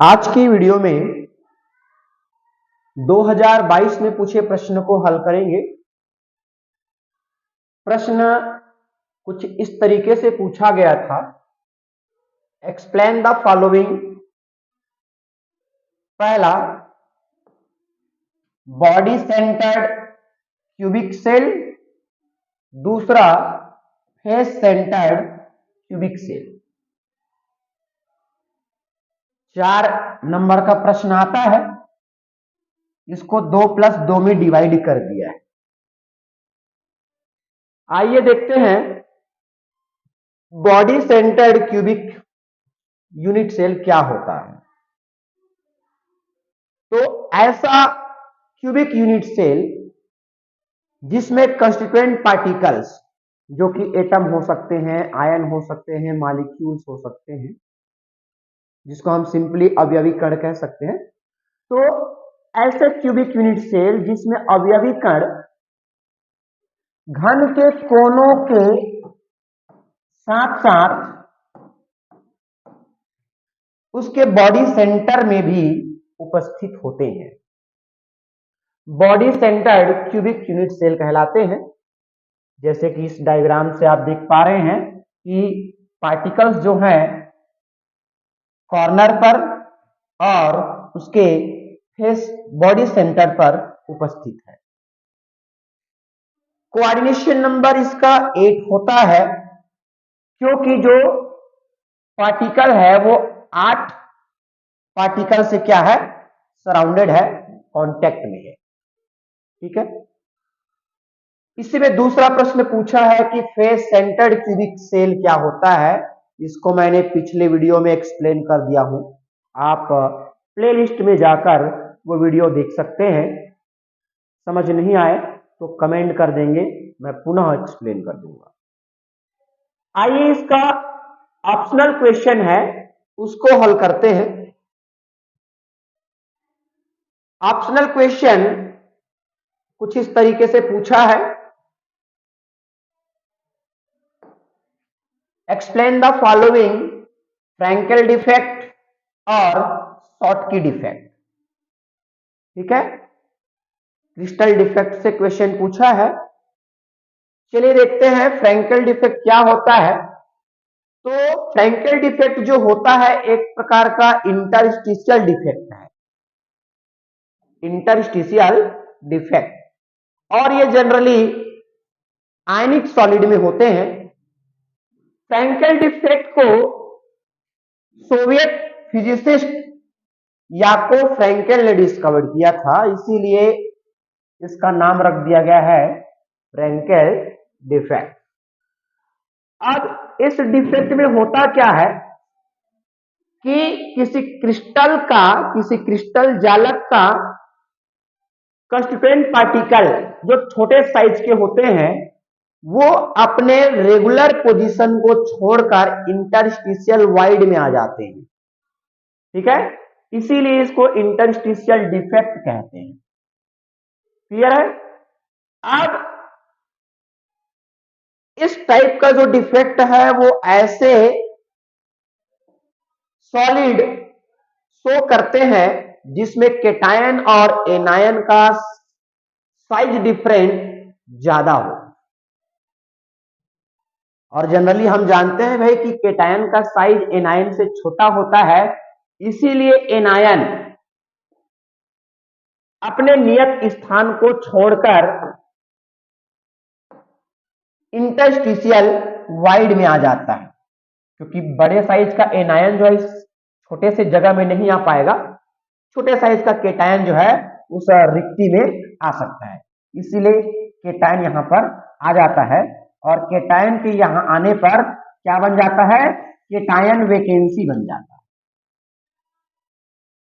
आज की वीडियो में 2022 में पूछे प्रश्न को हल करेंगे। प्रश्न कुछ इस तरीके से पूछा गया था। Explain the following. पहला, बॉडी सेंटर्ड क्यूबिक सेल। दूसरा, face centred cubic cell. 4 number का प्रश्न आता है, इसको 2+2 में डिवाइड कर दिया है। आइए देखते हैं body centred cubic unit cell क्या होता है। तो ऐसा क्यूबिक यूनिट सेल जिसमें कंस्टिट्यूएंट पार्टिकल्स, जो कि एटम हो सकते हैं, आयन हो सकते हैं, मॉलिक्यूल्स हो सकते हैं, जिसको हम सिंपली अवयवी कण कह सकते हैं। तो ऐसे क्यूबिक यूनिट सेल जिसमें अवयवी कण घन के कोनों के साथ साथ उसके बॉडी सेंटर में भी उपस्थित होते हैं, body centred cubic unit cell कहलाते हैं। जैसे कि इस डायग्राम से आप देख पा रहे हैं कि पार्टिकल्स जो हैं कॉर्नर पर और उसके फेस बॉडी सेंटर पर उपस्थित है। कोऑर्डिनेशन नंबर इसका 8 होता है, क्योंकि जो पार्टिकल है वो 8 पार्टिकल से क्या है, सराउंडेड है, कांटेक्ट में है। ठीक है। इसी में दूसरा प्रश्न पूछा है कि फेस सेंटर्ड क्यूबिक सेल क्या होता है। इसको मैंने पिछले वीडियो में एक्सप्लेन कर दिया हूं, आप प्लेलिस्ट में जाकर वो वीडियो देख सकते हैं। समझ नहीं आए तो कमेंट कर देंगे, मैं पुनः एक्सप्लेन कर दूंगा। आइए इसका ऑप्शनल क्वेश्चन है, उसको हल करते हैं। ऑप्शनल क्वेश्चन कुछ इस तरीके से पूछा है, एक्सप्लेन द फॉलोइंग फ्रैंकेल डिफेक्ट और शॉटकी डिफेक्ट। ठीक है, क्रिस्टल डिफेक्ट से क्वेश्चन पूछा है। चलिए देखते हैं फ्रैंकेल डिफेक्ट क्या होता है। तो फ्रैंकेल डिफेक्ट जो होता है एक प्रकार का इंटरस्टिशियल डिफेक्ट है, इंटरस्टिशियल डिफेक्ट, और ये जनरली आयनिक सॉलिड में होते हैं। फ्रैंकेल डिफेक्ट को सोवियत फिजिसिस्ट याकोव फ्रैंकेल ने डिस्कवर किया था, इसीलिए इसका नाम रख दिया गया है फ्रैंकेल डिफेक्ट। अब इस डिफेक्ट में होता क्या है कि किसी क्रिस्टल जालक का कंस्टिट्यूएंट पार्टिकल जो छोटे साइज के होते हैं वो अपने रेगुलर पोजीशन को छोड़कर इंटरस्टिशियल वाइड में आ जाते हैं। ठीक है, इसीलिए इसको इंटरस्टिशियल डिफेक्ट कहते हैं। क्लियर है। अब इस टाइप का जो डिफेक्ट है वो ऐसे सॉलिड शो करते हैं जिसमें केटायन और एनायन का साइज डिफरेंस ज्यादा हो। और जनरली हम जानते हैं भाई कि केटायन का साइज एनायन से छोटा होता है, इसीलिए एनायन अपने नियत स्थान को छोड़कर इंटरस्टिशियल वाइड में आ जाता है, क्योंकि बड़े साइज का एनायन जो है छोटे से जगह में नहीं आ पाएगा, छोटे साइज का केटायन जो है उस रिक्ति में आ सकता है, इसीलिए केटायन यहां पर आ जाता है। और केटायन के यहां आने पर क्या बन जाता है, केटायन वैकेंसी बन जाता है।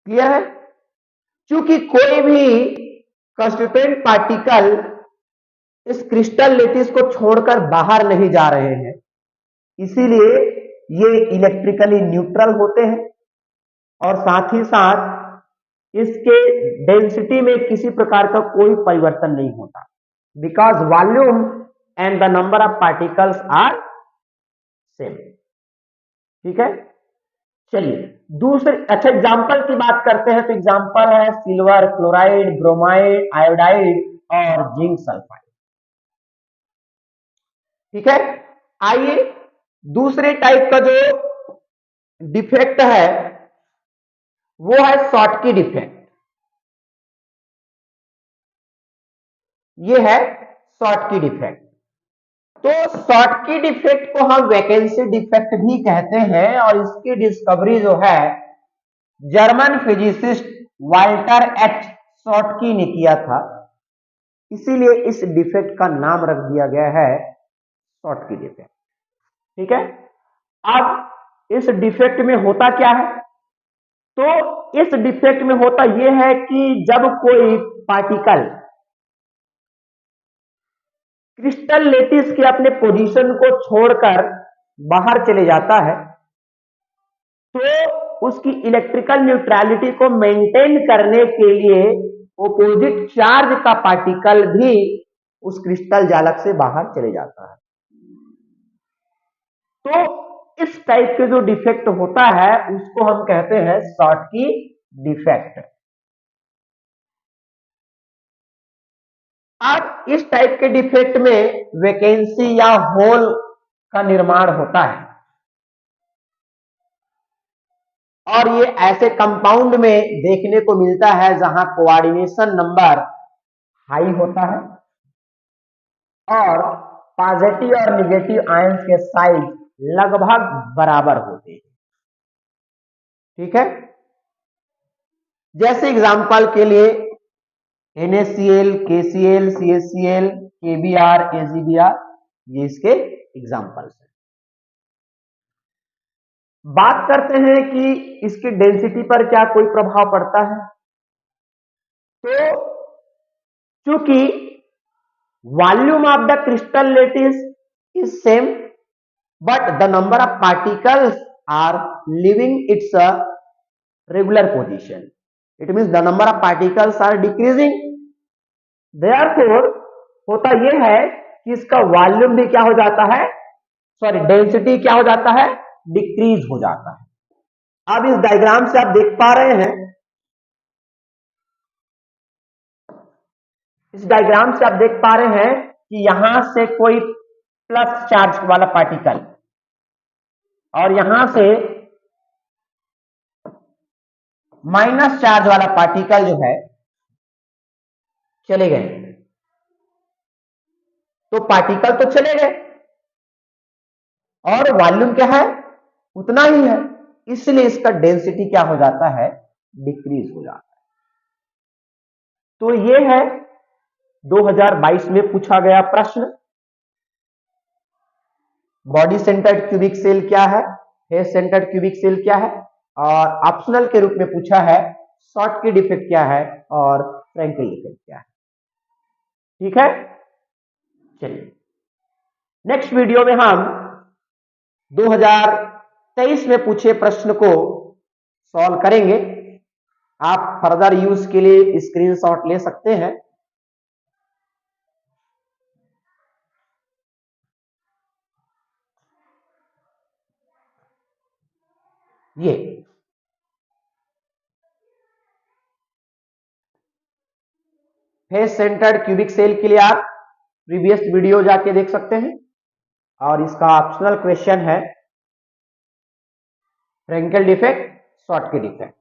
क्लियर है। क्योंकि कोई भी कंस्टिट्यूएंट पार्टिकल इस क्रिस्टल लेटिस को छोड़कर बाहर नहीं जा रहे हैं, इसीलिए ये इलेक्ट्रिकली न्यूट्रल होते हैं और साथ ही साथ इसके डेंसिटी में किसी प्रकार का कोई परिवर्तन नहीं होता, because volume and the number of particles are same. ठीक है। चलिए दूसरे, अच्छा एग्जाम्पल की बात करते हैं तो एग्जाम्पल है सिल्वर क्लोराइड, ब्रोमाइड, आयोडाइड और जिंक सल्फाइड। ठीक है, आइए दूसरे टाइप का जो डिफेक्ट है वो है शॉर्टकी डिफेक्ट। ये है शॉर्टकी डिफेक्ट। तो शॉर्टकी डिफेक्ट को हम वैकेंसी डिफेक्ट भी कहते हैं और इसकी डिस्कवरी जो है German physicist Walter H Schottky ने किया था, इसीलिए इस डिफेक्ट का नाम रख दिया गया है शॉर्टकी डिफेक्ट। ठीक है, अब इस डिफेक्ट में होता क्या है? तो इस डिफेक्ट में होता यह है कि जब कोई पार्टिकल क्रिस्टल लेटिस के अपने पोजीशन को छोड़कर बाहर चले जाता है तो उसकी इलेक्ट्रिकल न्यूट्रलिटी को मेंटेन करने के लिए ऑपोजिट चार्ज का पार्टिकल भी उस क्रिस्टल जालक से बाहर चले जाता है। तो इस टाइप के जो डिफेक्ट होता है उसको हम कहते हैं शॉर्टकी डिफेक्ट। अब इस टाइप के डिफेक्ट में वैकेंसी या होल का निर्माण होता है और ये ऐसे कंपाउंड में देखने को मिलता है जहां कोऑर्डिनेशन नंबर हाई होता है और पॉजिटिव और निगेटिव आयंस के साइज लगभग बराबर होते हैं। ठीक है, जैसे एग्जांपल के लिए NaCl, KCl, CaCl, KBr, AgBr, ये इसके एग्जांपल्स हैं। बात करते हैं कि इसकी डेंसिटी पर क्या कोई प्रभाव पड़ता है। तो चूंकि volume of the crystal lattice is same but the number of particles are living its regular position, it means the number of particles are decreasing, therefore होता यह है कि इसका वॉल्यूम भी क्या हो जाता है, सॉरी डेंसिटी क्या हो जाता है, डिक्रीज हो जाता है। अब इस डायग्राम से आप देख पा रहे हैं, इस डायग्राम से आप देख पा रहे हैं कि यहां से कोई प्लस चार्ज वाला पार्टिकल और यहां से माइनस चार्ज वाला पार्टिकल जो है चले गए। तो पार्टिकल तो चले गए और वॉल्यूम क्या है, उतना ही है, इसलिए इसका डेंसिटी क्या हो जाता है, डिक्रीज हो जाता है। तो ये है 2022 में पूछा गया प्रश्न, बॉडी सेंटर्ड क्यूबिक सेल क्या है, फेस सेंटर्ड क्यूबिक सेल क्या है, और ऑप्शनल के रूप में पूछा है शॉर्टकी डिफेक्ट क्या है और फ्रैंकल डिफेक्ट क्या है। ठीक है, चलिए नेक्स्ट वीडियो में हम 2023 में पूछे प्रश्न को सॉल्व करेंगे। आप फर्दर यूज के लिए स्क्रीनशॉट ले सकते हैं। ये फेस सेंटर्ड क्यूबिक सेल के लिए आप प्रीवियस वीडियो जाके देख सकते हैं और इसका ऑप्शनल क्वेश्चन है फ्रैंकल डिफेक्ट, शॉर्टकी डिफेक्ट।